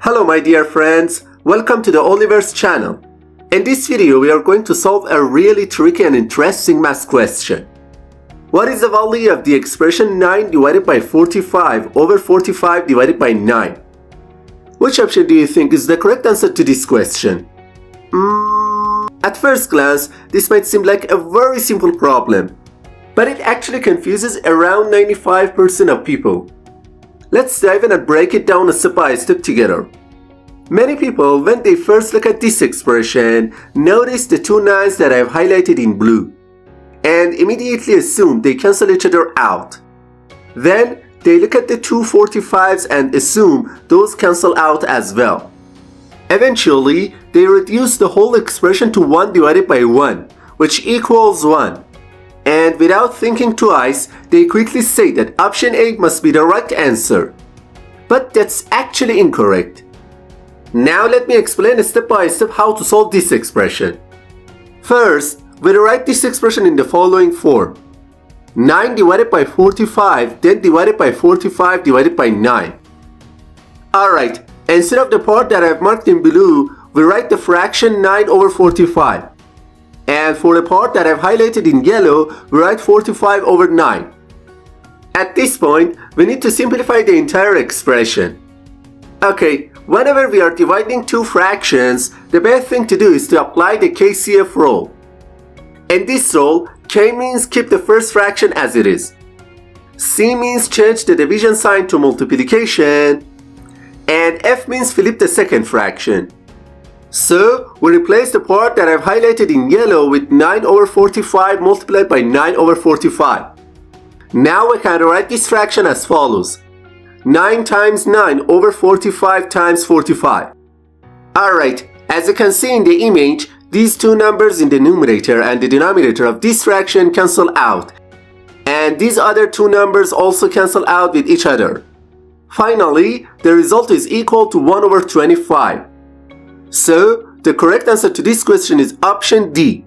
Hello my dear friends, welcome to the Oliver's channel. In this video we are going to solve a really tricky and interesting math question. What is the value of the expression 9 divided by 45 over 45 divided by 9? Which option do you think is the correct answer to this question? At first glance, this might seem like a very simple problem, but it actually confuses around 95% of people. Let's dive in and break it down step by step together. Many people, when they first look at this expression, notice the two 9s that I have highlighted in blue, and immediately assume they cancel each other out. Then, they look at the two 45s and assume those cancel out as well. Eventually, they reduce the whole expression to 1 divided by 1, which equals 1. And without thinking twice, they quickly say that option A must be the right answer. But that's actually incorrect. Now let me explain step by step how to solve this expression. First, we'll write this expression in the following form. 9 divided by 45, then divided by 45 divided by 9. Alright, instead of the part that I've marked in blue, we write the fraction 9 over 45. And for the part that I've highlighted in yellow, we write 45 over 9. At this point, we need to simplify the entire expression. Okay, whenever we are dividing two fractions, the best thing to do is to apply the KCF rule. In this rule, K means keep the first fraction as it is. C means change the division sign to multiplication. And F means flip the second fraction. So, we replace the part that I've highlighted in yellow with 9 over 45 multiplied by 9 over 45. Now we can write this fraction as follows. 9 times 9 over 45 times 45. Alright, as you can see in the image, these two numbers in the numerator and the denominator of this fraction cancel out. And these other two numbers also cancel out with each other. Finally, the result is equal to 1 over 25. So, the correct answer to this question is option D.